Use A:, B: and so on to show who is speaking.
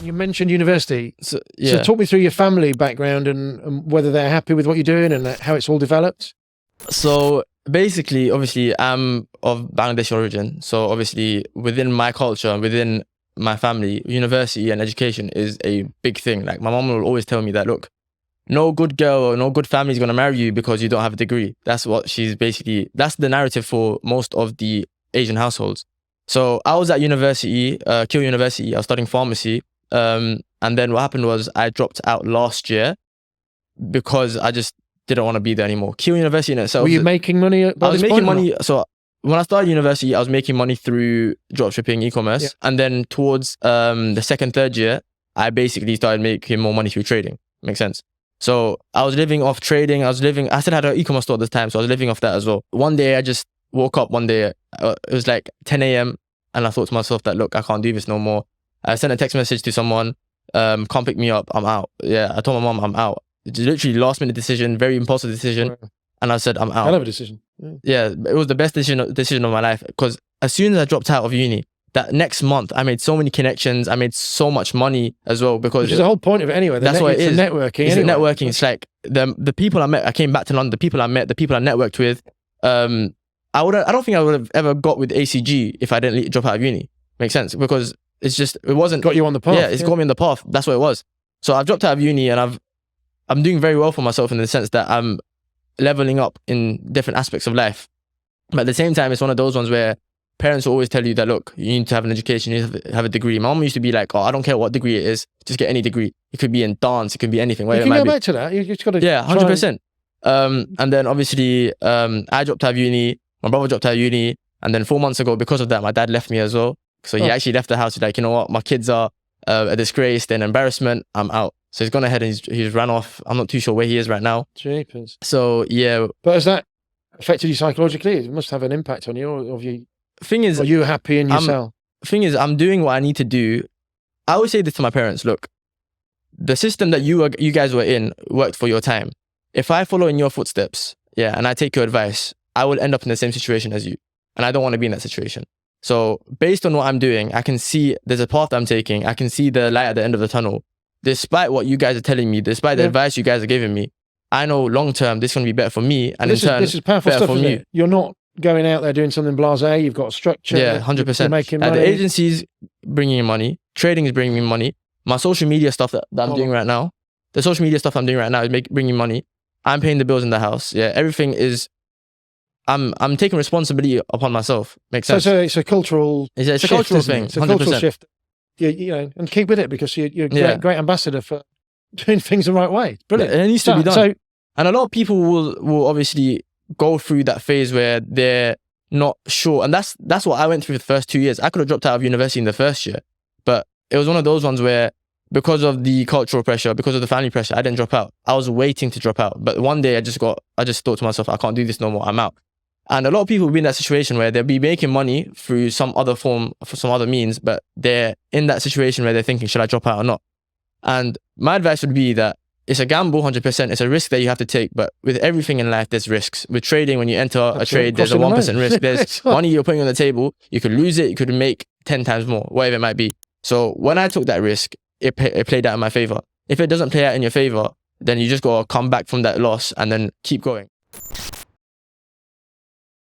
A: You mentioned university.
B: So
A: So talk me through your family background and whether they're happy with what you're doing and how it's all developed.
B: So basically, obviously, I'm of Bangladeshi origin. So obviously, within my culture and within my family, university and education is a big thing. Like my mom will always tell me that, look, no good girl or no good family is going to marry you because you don't have a degree. That's what that's the narrative for most of the Asian households. So I was at university, Keele University. I was studying pharmacy. And then what happened was I dropped out last year because I just didn't want to be there anymore. Keele University in itself.
A: Were you making money?
B: I was making money. So when I started university, I was making money through dropshipping, e-commerce.
A: Yeah.
B: And then towards the second, third year, I basically started making more money through trading. Makes sense. So I was living off trading. I still had an e-commerce store at this time. So I was living off that as well. One day I just woke up one day. It was like 10 a.m. And I thought to myself that, look, I can't do this no more. I sent a text message to someone, can't pick me up, I'm out. Yeah, I told my mom I'm out. It's literally last minute decision, very impulsive decision.
A: Right.
B: And I said, I'm out.
A: Hell of a decision.
B: Yeah, it was the best decision of my life because as soon as I dropped out of uni, that next month I made so many connections. I made so much money as well because
A: which is the whole point of it anyway.
B: That's what it is.
A: Networking.
B: It's
A: anyway.
B: networking. It's like the people I met. I came back to London. The people I met, the people I networked with. I don't think I would have ever got with ACG if I didn't drop out of uni. Makes sense because it wasn't
A: got you on the path.
B: Yeah, it's got me on the path. That's what it was. So I've dropped out of uni and I'm doing very well for myself in the sense that I'm leveling up in different aspects of life. But at the same time, it's one of those ones where parents will always tell you that, look, you need to have an education, you need to have a degree. My mom used to be like, oh, I don't care what degree it is, just get any degree. It could be in dance, it could be anything.
A: You can go back to that. You just got to
B: 100%. And then obviously, I dropped out of uni, my brother dropped out of uni, and then 4 months ago, because of that, my dad left me as well. So he actually left the house. He's like, you know what, my kids are a disgrace, they're an embarrassment, I'm out. So he's gone ahead and he's ran off. I'm not too sure where he is right now.
A: Jeepers.
B: So yeah.
A: But has that affected you psychologically? It must have an impact on you. Or have you?
B: Thing is,
A: are you happy in yourself?
B: Thing is, I'm doing what I need to do. I always say this to my parents: look, the system that you guys were in worked for your time. If I follow in your footsteps, and I take your advice, I will end up in the same situation as you, and I don't want to be in that situation. So based on what I'm doing, I can see there's a path I'm taking. I can see the light at the end of the tunnel. Despite what you guys are telling me, despite the advice you guys are giving me, I know long term this is going to be better for me, and this is
A: powerful
B: better
A: stuff,
B: for you.
A: You're not going out there doing something blasé. You've got a structure.
B: Yeah, 100%.
A: You're making money.
B: The agency's bringing in money. Trading is bringing in money. My social media stuff that I'm doing right now, the social media stuff I'm doing right now is bringing money. I'm paying the bills in the house. Yeah, everything is. I'm taking responsibility upon myself. Makes sense.
A: So it's a cultural.
B: It's a cultural thing.
A: It's a cultural shift. And keep with it because you're a great ambassador for doing things the right way. Brilliant.
B: It needs to be done. And a lot of people will obviously go through that phase where they're not sure. And that's what I went through the first 2 years. I could have dropped out of university in the first year, but it was one of those ones where because of the cultural pressure, because of the family pressure, I didn't drop out. I was waiting to drop out. But one day I just thought to myself, I can't do this no more. I'm out. And a lot of people will be in that situation where they'll be making money through some other form, for some other means, but they're in that situation where they're thinking, should I drop out or not? And my advice would be that it's a gamble, 100%. It's a risk that you have to take, but with everything in life, there's risks. With trading, when you enter a trade, there's a 1% risk. There's money you're putting on the table. You could lose it. You could make 10 times more, whatever it might be. So when I took that risk, it played out in my favor. If it doesn't play out in your favor, then you just got to come back from that loss and then keep going.